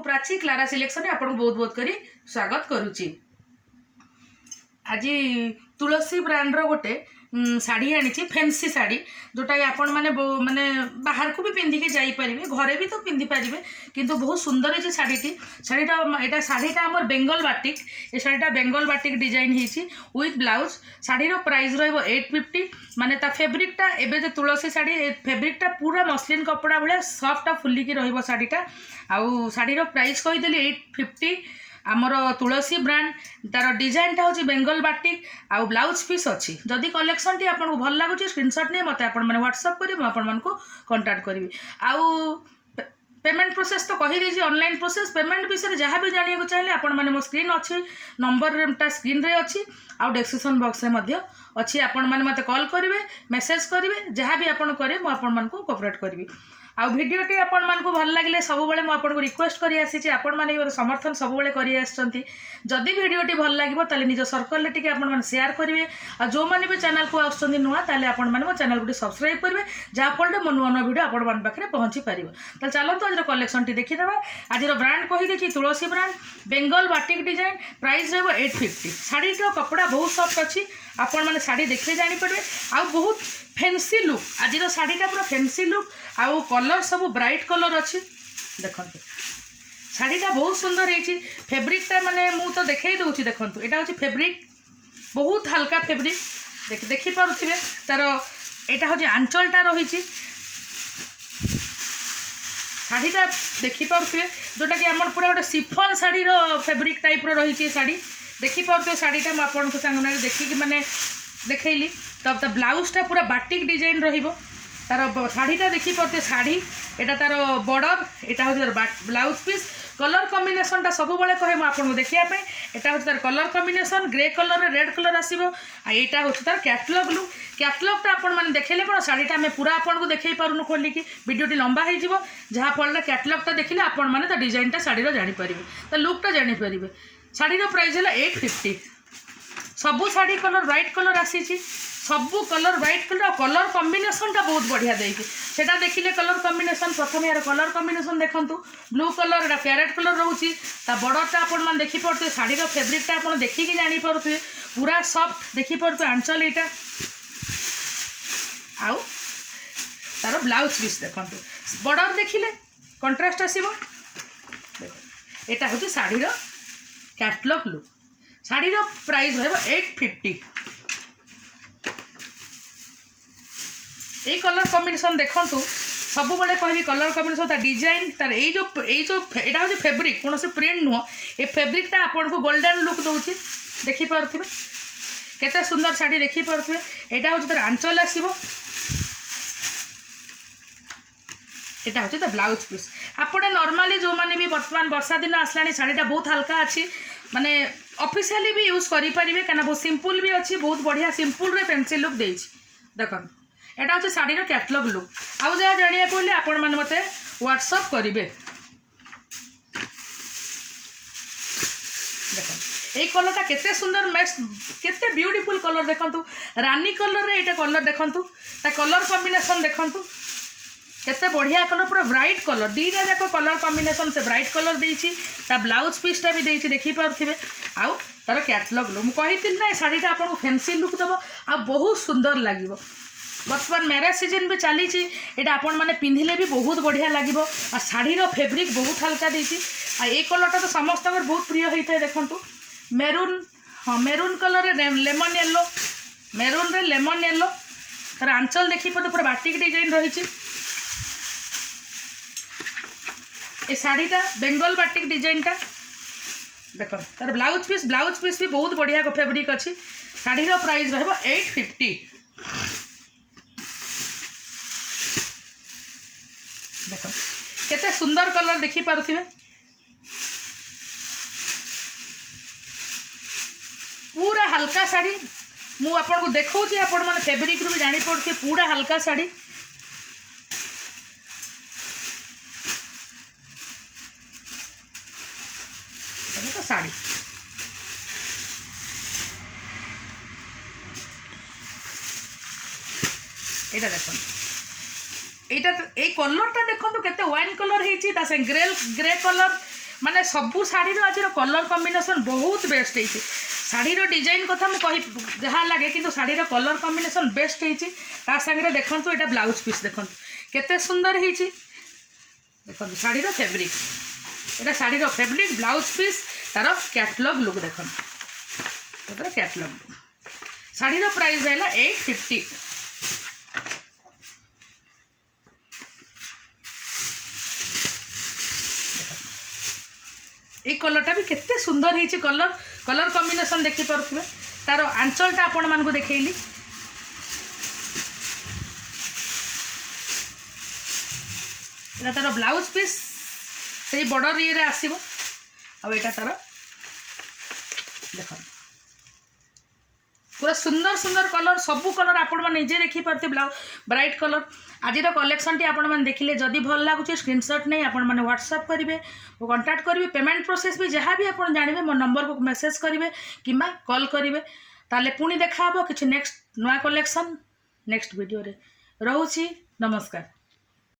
Prachi Clara selection आपन बहुत बहुत करी स्वागत करुच्ची। आज तुलसी ब्रांड रो गोटे शाढ़ी आनी फैंसी शाढ़ी जोटा आपण मैंने माने बाहर को भी पिंधिकी जापर घरे भी तो पिंधि पारे किंतु बहुत सुंदर है शाढ़ीटी। शाढ़ीटा यहाँ शाढ़ीटा आम बेंगल बाटिक ये शाढ़ीटा बेंगल बाटिक डिजाइन होती विथ ब्लाउज। शाढ़ीर प्राइस रो 850 माने ता फैब्रिकटा एबे जो तुलसी शाढ़ी फैब्रिकटा पूरा मसलिन कपड़ा भाया सफ्टा फुलिकी रहिबो शाढ़ीटा। आउ शाढ़ीर प्राइस कहीदेली 850 आमर तुलसी ब्रांड तार डिजाइन टा हूँ बेंगल बाटिक आउ ब्लाउज पीस अच्छी। जदि कलेक्शन टी आपको भल लगुच स्क्रीनशॉट नहीं मत व्हाट्सअप करी कांटेक्ट करी। आउ पेमेंट प्रोसेस तो कहीदे ऑनलाइन प्रोसेस पेमेंट विषय जहाँ भी जाना चाहिए आपण मैंने मो स्क्रीन अच्छी नंबर स्क्रीन रे अच्छी आउ डिस्क्रिप्शन बॉक्स में अच्छी आपण मैंने मत कॉल करेंगे मेसेज करेंगे जहाँ भी आपड़ करेंगे मुझे कोऑपरेट करी। आ भिडियोटी आपण मानकु भल लगे सब मैं आपको रिक्वेस्ट करी आसी आपण माने समर्थन सब करी आछंती। जदि भिडियोटी भल लगे ताले निज सर्कल टिके आपण माने शेयर करेंगे आ जो माने भी चैनल को आछंती नुआ ताले आपण माने मो चैनल को सब्सक्राइब करेंगे जहाँ फल मो नुआ नुआ भिडियो आपण मान पाखे पहुँची पारिबो। ताले चलतो आज कलेक्शन टी देखि देबा। आज ब्रांड कही देखि Tulsi brand Bengal batik design price रहबो 850। शाढ़ी कपड़ा बहुत सॉफ्ट अच्छी आपण माने शाढ़ी देखले जानि पड़े आ बहुत फैंसी लुक। आज शाढ़ीटा पूरा फैंसी लुक आउ कलर सब ब्राइट कलर अच्छी देखते शाढ़ीटा बहुत सुंदर है। फैब्रिकटा माने मु तो देखई दूची देखंतु एटा होची फैब्रिक बहुत हल्का फैब्रिक देखि पारुथिबे तार एटा होची आंचलटा रहिची शाढ़ीटा देखि पारुथिबे जोटा कि हमर पूरा गोटे सिफन शाढ़ी रो फैब्रिक टाइप रो रहिची शाढ़ी देखि पारुथिबे। शाढ़ीटा म आपन को संगना देखि कि माने देखैली तब तो ब्लाउजटा पूरा बाटिक डिजाइन रहिबो तार शाढ़ीटा देखि पाते शाढ़ी एटा तार बॉर्डर एटा हो ब्लाउज पीस कलर कॉम्बिनेशनटा सब बेले कहे आपको देखापी एटा हो तार colour combination grey colour red colour आसो आईटा हो तार कैटलॉग लुक। कैटलॉगटा आपण मैंने देखेले कौन शाढ़ीटा आम पूरा आपको देखई पारूँ खोलिकी वीडियोटी लंबा हो जहाँफल कैटलॉगटा देखिले आपण मैंने डिजाइनटा शाढ़ीर जानीपर तो लुकटा जानीपर। शाढ़ीर प्राइस है 850। सबू शाढ़ी कलर व्हाइट कलर आसी सबू कलर व्हाइट कलर कलर कॉम्बिनेशनटा बहुत बढ़िया देकी सेटा देखिले कलर कॉम्बिनेशन प्रथम यार कलर कॉम्बिनेशन देखंतु ब्लू कलर एटा पैरेट कलर रोची ता बॉर्डरटा आपण मान देखि पड़ते शाढ़ीर फैब्रिकटा आपण देखिकी जानी पड़ते पूरा सॉफ्ट देखि पड़ते आंचल एटा आउ तार ब्लाउज पीस देखंतु बॉर्डर देखिले कंट्रास्ट आसीबो एटा होची शाढ़ीर कैटलॉग लुक। शाढ़ीर प्राइस रहबो 850। ये कलर कॉम्बिनेशन देखंतु सब बड़े कहबी कलर कॉम्बिनेशन ता डिजाइन तार ए जो एटा हो फैब्रिक कौन से प्रिंट नुह ए फैब्रिकटा आपन को गोल्डन लुक दोची देखि पारथिबे केते सुंदर शाढ़ी देखि पारथिबे। एटा हो तार आंचल आसीबो एटा हो तो ब्लाउज पीस आपने नॉर्मली जो माने भी वर्तमान वर्षा दिन आसलानी शाढ़ीटा बहुत हल्का अच्छी माने ऑफिशियली भी यूज करि परिबे कना बहुत सिंपल भी अच्छी बहुत बढ़िया सिंपल रे पेंसिल लुक देछि देखन एटा होचे शाढ़ीर कैटलॉग लुक। आउ जहाँ जानिया पड़े आपण मैंने मते व्हाट्सअप करेंगे देख ये कलरटा केते सुंदर मैच केते ब्यूटीफुल कलर देखंतु रानी कलर रे एटा कलर देखंतु ता कलर कॉम्बिनेशन देखंतु केते बढ़िया कलर पूरा ब्राइट कलर दीटा जाक कलर कॉम्बिनेशन से ब्राइट कलर देछि ता ब्लाउज पीसटा भी देछि देखि पारथिबे आउ तार कैटलॉग लुक मु कहितिल ना शाढ़ीटा आपन फैंसी लुक दबो आ बहुत सुंदर लागिवो। बर्तमान मैरेज सीजन भी चली यहाँ आपण मैंने पिंधिले भी बहुत बढ़िया लगे आ शाढ़ीर फैब्रिक बहुत हल्का देती आ ये कलरटा तो समस्त बहुत प्रिय होता है देखंतु मेरून हाँ maroon colour lemon yellow maroon रे लेमन येलो तार आंचल देखी पड़े पूरा बाटिक डिजाइन रही ये शाढ़ीटा बेंगल बाटिक डिजाइनटा देख तार ब्लाउज पीस भी बहुत बढ़िया फैब्रिक अच्छी। शाढ़ीर प्राइस रहिबो 850। देख केते सुंदर कलर देखि पारुथिबे पूरा हल्का शाढ़ी मु आपन को देखौची आपण माने फैब्रिक रु भी जानि पड़थे पूरा हल्का शाढ़ी तो शाढ़ी एटा देखो এইটা এই কলরটা দেখুন কেতে ওয়াইন কলর হয়েছি তা সে গ্রে কলর माने सबू शाढ़ी आज कलर कॉम्बिनेशन बहुत बेस्ट है शाढ़ी डिजाइन कथा मुझे जहाँ लगे कि शाढ़ी कलर कॉम्बिनेशन बेस्ट है सागर देखूँ यहाँ ब्लाउज पीस देखो केते सुंदर है देखो शाढ़ी फैब्रिक यहाँ शाढ़ी फैब्रिक ब्लाउज पीस तार कैटलॉग लुक देखो कैटलॉग लुक शाढ़ी प्राइस है 850 ये कलरटा भी केते सुंदर है कलर कलर कॉम्बिनेशन देखी पारे तार आंचलटा आपण मानक देखली तार ब्लाउज पीस से बॉर्डर ये आसो आटा तार देख पूरा सुंदर सुंदर कलर सबू कलर आपण मैंने निजे देखी पारे ब्राइट कलर आज कलेक्शन टी आपण मैंने देखिले जदि भल लगुच स्क्रीनशॉट नहीं आपण मैंने व्हाट्सएप करेंगे कांटेक्ट करेंगे पेमेंट प्रोसेस भी जहाँ भी आप जानवे मो नंबर को मेसेज करेंगे कि कॉल करेंगे ताले पुणी देखा किसी नेक्स्ट नुआ कलेक्शन नेक्स्ट वीडियो रे। रहूची नमस्कार।